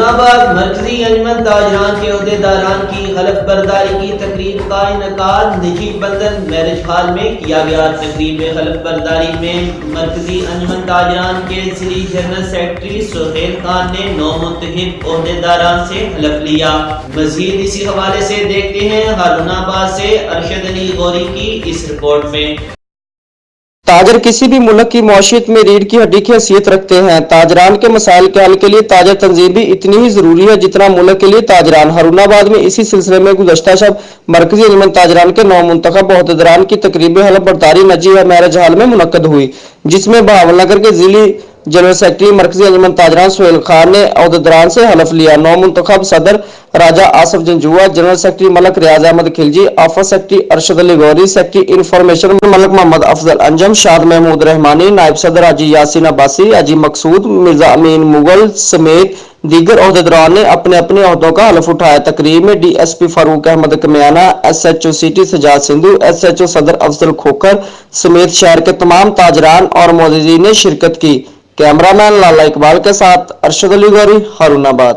آباد مرکزی انجمن تاجران کے عہدیداران کی حلف برداری کی تقریب کا انعقاد نجی بندن میرج ہال میں کیا گیا۔ تقریب حلف برداری میں مرکزی انجمن تاجران کے ضلعی جنرل سیکرٹری سہیل خان نے 9 منتخب عہدیداران سے حلف لیا۔ مزید اسی حوالے سے دیکھتے ہیں ہارون آباد سے ارشد علی غوری کی اس رپورٹ میں۔ تاجر کسی بھی ملک کی معیشت میں ریڑھ کی ہڈی کی حیثیت رکھتے ہیں۔ تاجران کے مسائل کے حل کے لیے تاجر تنظیم بھی اتنی ہی ضروری ہے جتنا ملک کے لیے تاجران۔ ہارون آباد میں اسی سلسلے میں گزشتہ شب مرکزی انجمن تاجران کے 9 منتخب عہدیداران کی تقریب حلف برداری نجی میرج ہال میں منعقد ہوئی، جس میں بہاول نگر کے ضلعی جنرل سیکرٹری مرکزی انجمن تاجران سہیل خان نے عہدیداران سے حلف لیا۔ 9 منتخب صدر راجہ آصف جنجوعہ، جنرل سیکرٹری ملک ریاض احمد خلجی، آفس سیکرٹری ارشد علی غوری، سیکرٹری انفارمیشن ملک محمد افضل انجم، شاد محمود رحمانی، نائب صدر حاجی یاسین عباسی، حاجی مقصود، مرزا امین مغل سمیت دیگر عہدیداران نے اپنے اپنے عہدوں کا حلف اٹھایا۔ تقریب میں D S P Farooq Ahmed Kamiana, S H O city Sajjad Sandhu, S H O Saddar Afzal Khokhar سمیت شہر کے تمام تاجران اور معززین نے شرکت کی۔ کیمرہ مین لالا اقبال کے ساتھ ارشد علی غوری، ہارون آباد۔